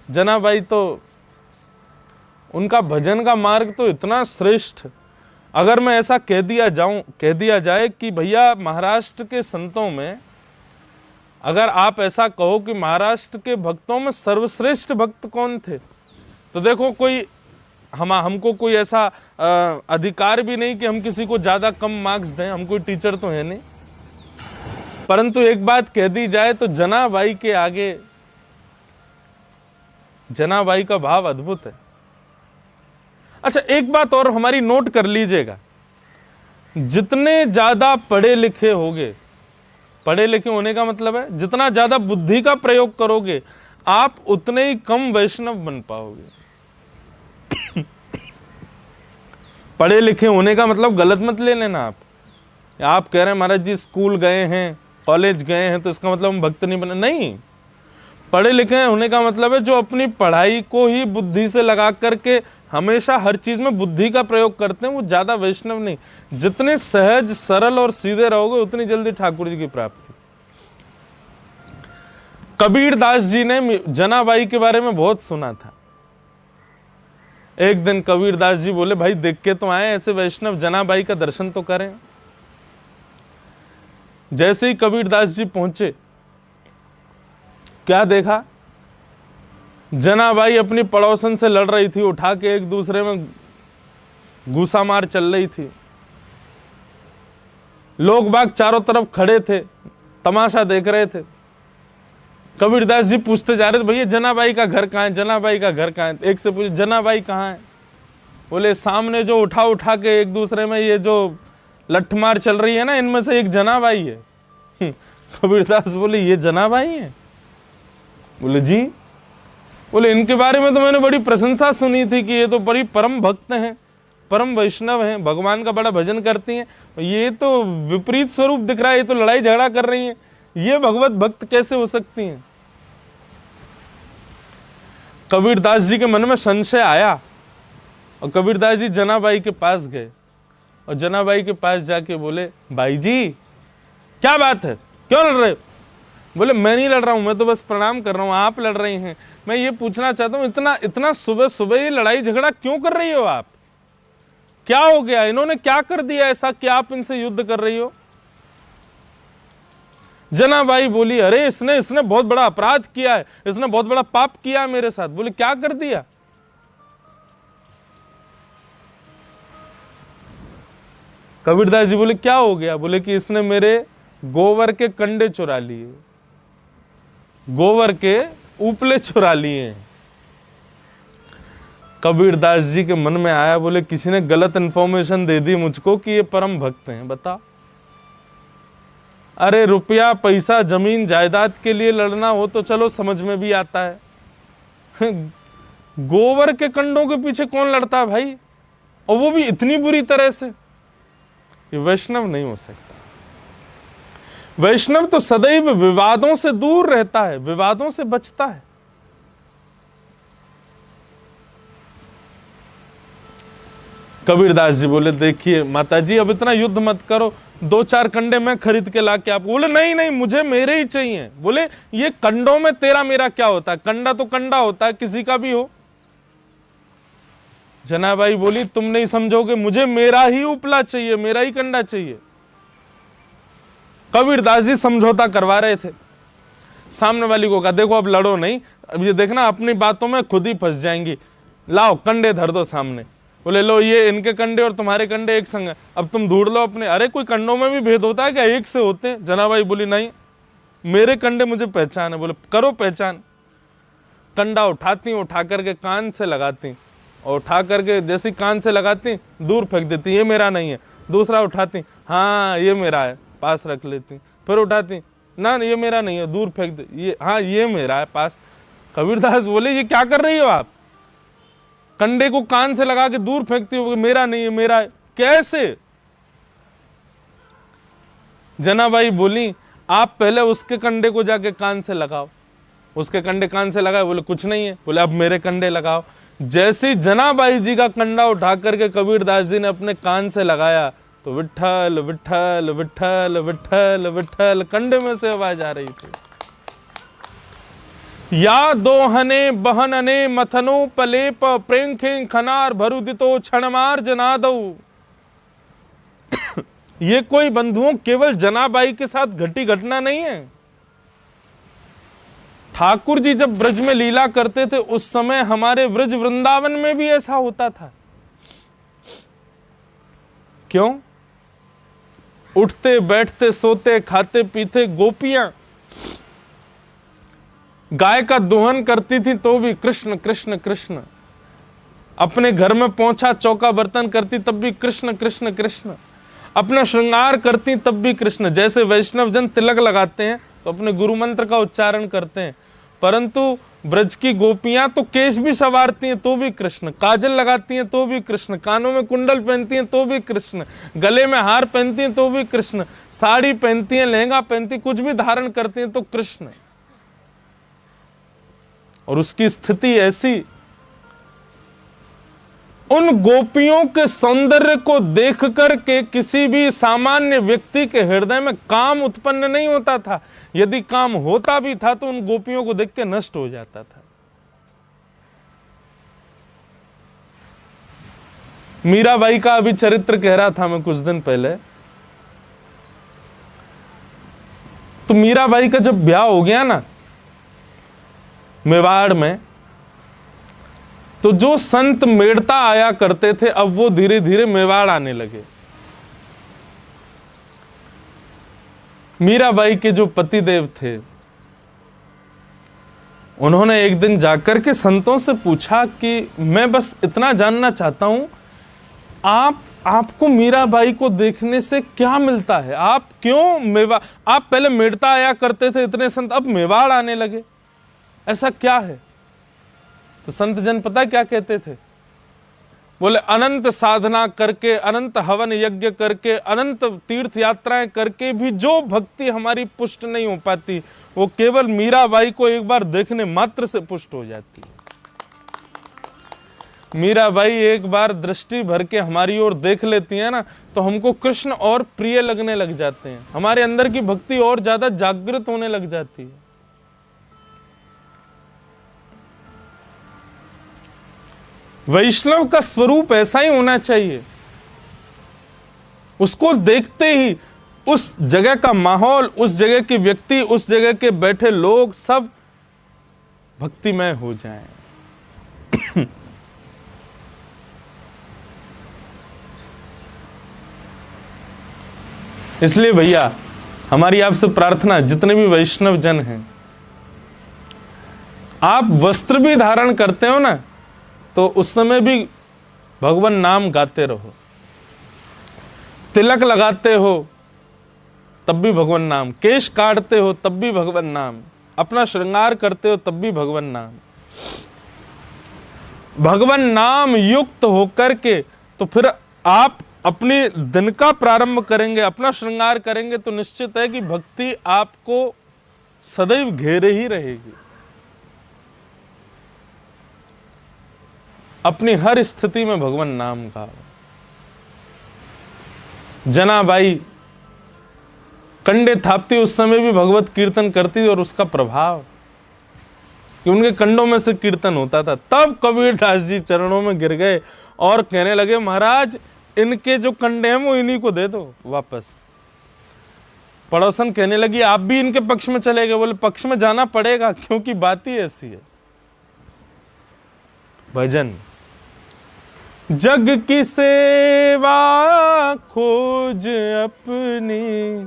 जनाबाई तो उनका भजन का मार्ग तो इतना श्रेष्ठ, अगर मैं ऐसा कह दिया जाए कि भैया महाराष्ट्र के संतों में, अगर आप ऐसा कहो कि महाराष्ट्र के भक्तों में सर्वश्रेष्ठ भक्त कौन थे, तो देखो कोई हमको कोई ऐसा अधिकार भी नहीं कि हम किसी को ज्यादा कम मार्क्स दें, हम कोई टीचर तो है नहीं। परंतु एक बात कह दी जाए तो जनाबाई के आगे जनाबाई का भाव अद्भुत है। अच्छा, एक बात और हमारी नोट कर लीजिएगा, जितने ज्यादा पढ़े लिखे होगे, पढ़े लिखे होने का मतलब है जितना ज्यादा बुद्धि का प्रयोग करोगे आप उतने ही कम वैष्णव बन पाओगे। पढ़े लिखे होने का मतलब गलत मत ले लेना। आप कह रहे हैं महाराज जी स्कूल गए हैं, कॉलेज गए हैं, तो इसका मतलब हम भक्त नहीं बने, नहीं। पढ़े लिखे होने का मतलब है जो अपनी पढ़ाई को ही बुद्धि से लगा करके हमेशा हर चीज में बुद्धि का प्रयोग करते हैं, वो ज्यादा वैष्णव नहीं। जितने सहज सरल और सीधे रहोगे उतनी जल्दी ठाकुर जी की प्राप्ति। कबीर दास जी ने जनाबाई के बारे में बहुत सुना था। एक दिन कबीर दास जी बोले भाई देख के तो आए ऐसे वैष्णव, जनाबाई का दर्शन तो करें। जैसे ही कबीर दास जी पहुंचे, क्या देखा, जनाबाई अपनी पड़ोसन से लड़ रही थी, उठा के एक दूसरे में घूसा मार चल रही थी। लोग बाग चारों तरफ खड़े थे, तमाशा देख रहे थे। कबीरदास जी पूछते जा रहे थे भैया जनाबाई का घर कहाँ है, जनाबाई का घर कहाँ है। एक से पूछे जनाबाई कहाँ है, बोले सामने जो उठा के एक दूसरे में ये जो लठमार चल रही है ना, इनमें से एक जनाबाई है। कबीरदास बोले ये जनाबाई है? बोले जी। बोले इनके बारे में तो मैंने बड़ी प्रशंसा सुनी थी कि ये तो बड़ी परम भक्त हैं, परम वैष्णव हैं, भगवान का बड़ा भजन करती हैं। ये तो विपरीत स्वरूप दिख रहा है, ये तो लड़ाई झगड़ा कर रही हैं, ये भगवत भक्त कैसे हो सकती हैं? कबीरदास जी के मन में संशय आया और कबीरदास जी जनाबाई के पास गए और जनाबाई के पास जाके बोले भाई जी क्या बात है, क्यों लड़ रहे हो? बोले मैं नहीं लड़ रहा हूं, मैं तो बस प्रणाम कर रहा हूं, आप लड़ रही हैं। मैं ये पूछना चाहता हूं इतना सुबह सुबह ये लड़ाई झगड़ा क्यों कर रही हो आप? क्या हो गया, इन्होंने क्या कर दिया ऐसा कि आप इनसे युद्ध कर रही हो? जनाबाई बोली अरे इसने बहुत बड़ा अपराध किया है, इसने बहुत बड़ा पाप किया है मेरे साथ। बोले क्या कर दिया? कबीरदास जी बोले क्या हो गया? बोले कि इसने मेरे गोबर के कंडे चुरा लिए, गोबर के उपले चुरा लिए। कबीरदास जी के मन में आया, बोले किसी ने गलत इंफॉर्मेशन दे दी मुझको कि ये परम भक्त हैं। बता, अरे रुपया पैसा जमीन जायदाद के लिए लड़ना हो तो चलो समझ में भी आता है, गोबर के कंडों के पीछे कौन लड़ता है भाई, और वो भी इतनी बुरी तरह से? ये वैष्णव नहीं हो सकता। वैष्णव तो सदैव विवादों से दूर रहता है, विवादों से बचता है। कबीरदास जी बोले देखिए माताजी अब इतना युद्ध मत करो, 2-4 कंडे मैं खरीद के ला के आपको। बोले नहीं नहीं मुझे मेरे ही चाहिए। बोले ये कंडों में तेरा मेरा क्या होता है, कंडा तो कंडा होता है, किसी का भी हो। जनाबाई बोली तुम नहीं समझोगे, मुझे मेरा ही उपला चाहिए, मेरा ही कंडा चाहिए। कबीरदास जी समझौता करवा रहे थे। सामने वाली को कहा देखो अब लड़ो नहीं, अब ये देखना अपनी बातों में खुद ही फंस जाएंगी, लाओ कंडे धर दो सामने। बोले लो ये इनके कंडे और तुम्हारे कंडे एक संग है, अब तुम ढूंढ लो अपने। अरे कोई कंडों में भी भेद होता है क्या, एक से होते हैं? जनाबाई बोली नहीं मेरे कंडे मुझे पहचान है। बोले करो पहचान। कंडा उठाती, उठा करके कान से लगाती और उठा करके जैसे कान से लगाती दूर फेंक देती, ये मेरा नहीं है। दूसरा उठाती, हाँ ये मेरा है, पास रख लेती। फिर उठाती, ना ये मेरा नहीं है, दूर फेंक दे, ये हाँ ये मेरा है, पास। कबीरदास बोले ये क्या कर रही हो आप, कंडे को कान से लगा के दूर फेंकती हो, मेरा नहीं है मेरा है, कैसे? जनाबाई बोली आप पहले उसके कंडे को जाके कान से लगाओ। उसके कंडे कान से लगाए, बोले कुछ नहीं है। बोले अब मेरे कंडे लगाओ। जैसे जनाबाई जी का कंडा उठा करके कबीरदास जी ने अपने कान से लगाया तो विठ्ठल विठ्ठल विठ्ठल विठ्ठल विठ्ठल कंडे में से आवाज आ रही थी। या दोहने बहनने मथनो पलेप प्रेंखे खनार भरुदितो क्षणमार जनादौ। ये कोई बंधुओं केवल जनाबाई के साथ घटी घटना नहीं है। ठाकुर जी जब ब्रज में लीला करते थे उस समय हमारे ब्रज वृंदावन में भी ऐसा होता था। क्यों? उठते बैठते सोते खाते पीते गोपियां गाय का दोहन करती थी तो भी कृष्ण कृष्ण कृष्ण, अपने घर में पोंछा चौका बर्तन करती तब भी कृष्ण कृष्ण कृष्ण, अपना श्रृंगार करती तब भी कृष्ण। जैसे वैष्णव जन तिलक लगाते हैं तो अपने गुरु मंत्र का उच्चारण करते हैं, परंतु ब्रज की गोपियां तो केश भी संवारती हैं तो भी कृष्ण, काजल लगाती हैं तो भी कृष्ण, कानों में कुंडल पहनती हैं तो भी कृष्ण, गले में हार पहनती हैं तो भी कृष्ण, साड़ी पहनती हैं, लहंगा पहनती, कुछ भी धारण करती हैं तो कृष्ण। और उसकी स्थिति ऐसी, उन गोपियों के सौंदर्य को देख करके किसी भी सामान्य व्यक्ति के हृदय में काम उत्पन्न नहीं होता था। यदि काम होता भी था तो उन गोपियों को देख के नष्ट हो जाता था। मीराबाई का अभी चरित्र कह रहा था मैं कुछ दिन पहले। तो मीराबाई का जब ब्याह हो गया ना मेवाड़ में, तो जो संत मेड़ता आया करते थे अब वो धीरे धीरे मेवाड़ आने लगे। मीराबाई के जो पतिदेव थे उन्होंने एक दिन जाकर के संतों से पूछा कि मैं बस इतना जानना चाहता हूं, आपको मीराबाई को देखने से क्या मिलता है? आप क्यों आप पहले मेड़ता आया करते थे इतने संत, अब मेवाड़ आने लगे, ऐसा क्या है? तो संत जन पता क्या कहते थे? बोले अनंत साधना करके, अनंत हवन यज्ञ करके, अनंत तीर्थ यात्राएं करके भी जो भक्ति हमारी पुष्ट नहीं हो पाती, वो केवल मीराबाई को एक बार देखने मात्र से पुष्ट हो जाती है। मीराबाई एक बार दृष्टि भर के हमारी ओर देख लेती है ना, तो हमको कृष्ण और प्रिय लगने लग जाते हैं, हमारे अंदर की भक्ति और ज्यादा जागृत होने लग जाती है। वैष्णव का स्वरूप ऐसा ही होना चाहिए। उसको देखते ही उस जगह का माहौल, उस जगह के व्यक्ति, उस जगह के बैठे लोग सब भक्तिमय हो जाएं। इसलिए भैया हमारी आपसे प्रार्थना, जितने भी वैष्णव जन हैं, आप वस्त्र भी धारण करते हो ना, तो उस समय भी भगवान नाम गाते रहो। तिलक लगाते हो तब भी भगवान नाम, केश काटते हो तब भी भगवान नाम, अपना श्रृंगार करते हो तब भी भगवान नाम। भगवान नाम युक्त होकर के तो फिर आप अपने दिन का प्रारंभ करेंगे, अपना श्रृंगार करेंगे, तो निश्चित है कि भक्ति आपको सदैव घेरे ही रहेगी। अपनी हर स्थिति में भगवान नाम गाओ। जनाबाई कंडे थापती उस समय भी भगवत कीर्तन करती और उसका प्रभाव कि उनके कंडों में से कीर्तन होता था। तब कबीरदास जी चरणों में गिर गए और कहने लगे, महाराज इनके जो कंडे हैं वो इन्हीं को दे दो वापस। पड़ोसन कहने लगी, आप भी इनके पक्ष में चले गए? बोले पक्ष में जाना पड़ेगा, क्योंकि बात ही ऐसी है। भजन जग की सेवा खोज अपनी,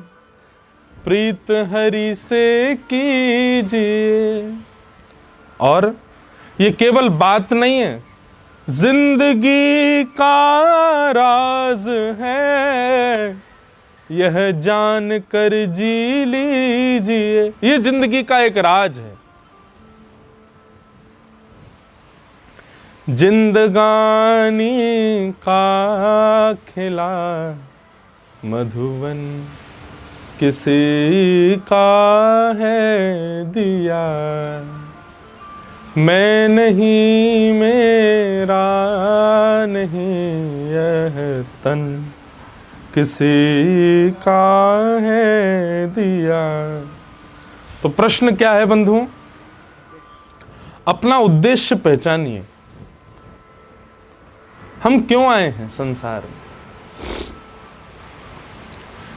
प्रीत हरि से कीजिए। और ये केवल बात नहीं है, जिंदगी का राज है, यह जान कर जी लीजिए। ये जिंदगी का एक राज है। जिंदगानी का खिला मधुवन किसी का है दिया, मैं नहीं मेरा नहीं यह तन, किसी का है दिया। तो प्रश्न क्या है बंधुओं? अपना उद्देश्य पहचानिए। हम क्यों आए हैं संसार में?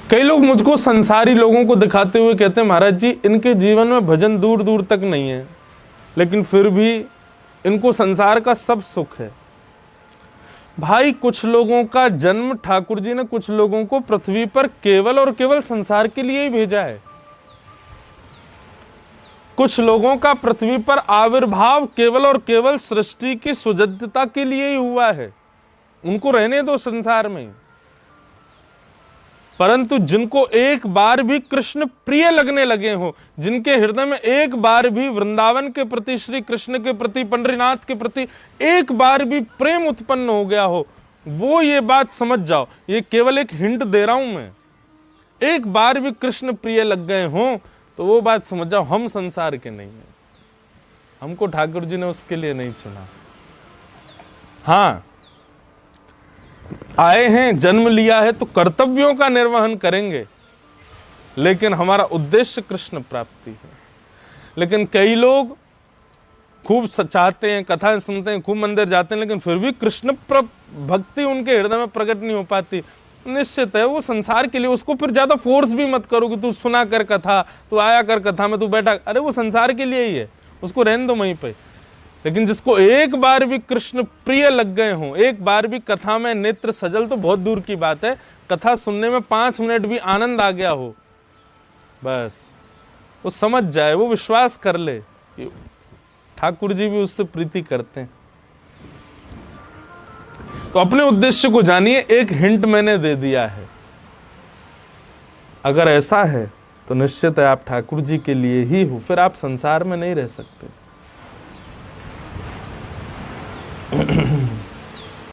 कई लोग मुझको संसारी लोगों को दिखाते हुए कहते हैं महाराज जी इनके जीवन में भजन दूर दूर तक नहीं है, लेकिन फिर भी इनको संसार का सब सुख है। भाई कुछ लोगों का जन्म ठाकुर जी ने कुछ लोगों को पृथ्वी पर केवल और केवल संसार के लिए ही भेजा है। कुछ लोगों का पृथ्वी पर आविर्भाव केवल और केवल सृष्टि की सुजद्धता के लिए ही हुआ है, उनको रहने दो संसार में। परंतु जिनको एक बार भी कृष्ण प्रिय लगने लगे हो, जिनके हृदय में एक बार भी वृंदावन के प्रति, श्री कृष्ण के प्रति, पंढरीनाथ के प्रति एक बार भी प्रेम उत्पन्न हो गया हो, वो ये बात समझ जाओ, ये केवल एक हिंट दे रहा हूं मैं, एक बार भी कृष्ण प्रिय लग गए हो तो वो बात समझ जाओ हम संसार के नहीं है, हमको ठाकुर जी ने उसके लिए नहीं चुना। हाँ, आए हैं, जन्म लिया है तो कर्तव्यों का निर्वहन करेंगे, लेकिन हमारा उद्देश्य कृष्ण प्राप्ति है। लेकिन कई लोग खूब चाहते हैं, कथाएं सुनते हैं, खूब मंदिर जाते हैं, लेकिन फिर भी कृष्ण भक्ति उनके हृदय में प्रकट नहीं हो पाती। निश्चित है वो संसार के लिए, उसको फिर ज्यादा फोर्स भी मत करो कि तू सुना कर कथा, तू आया कर कथा में, तू बैठा, अरे वो संसार के लिए ही है, उसको रहने दो वहीं पे। लेकिन जिसको एक बार भी कृष्ण प्रिय लग गए हों, एक बार भी कथा में नेत्र सजल तो बहुत दूर की बात है, कथा सुनने में 5 मिनट भी आनंद आ गया हो, बस वो समझ जाए, वो विश्वास कर ले कि ठाकुर जी भी उससे प्रीति करते हैं। तो अपने उद्देश्य को जानिए, एक हिंट मैंने दे दिया है। अगर ऐसा है तो निश्चित है आप ठाकुर जी के लिए ही हो, फिर आप संसार में नहीं रह सकते।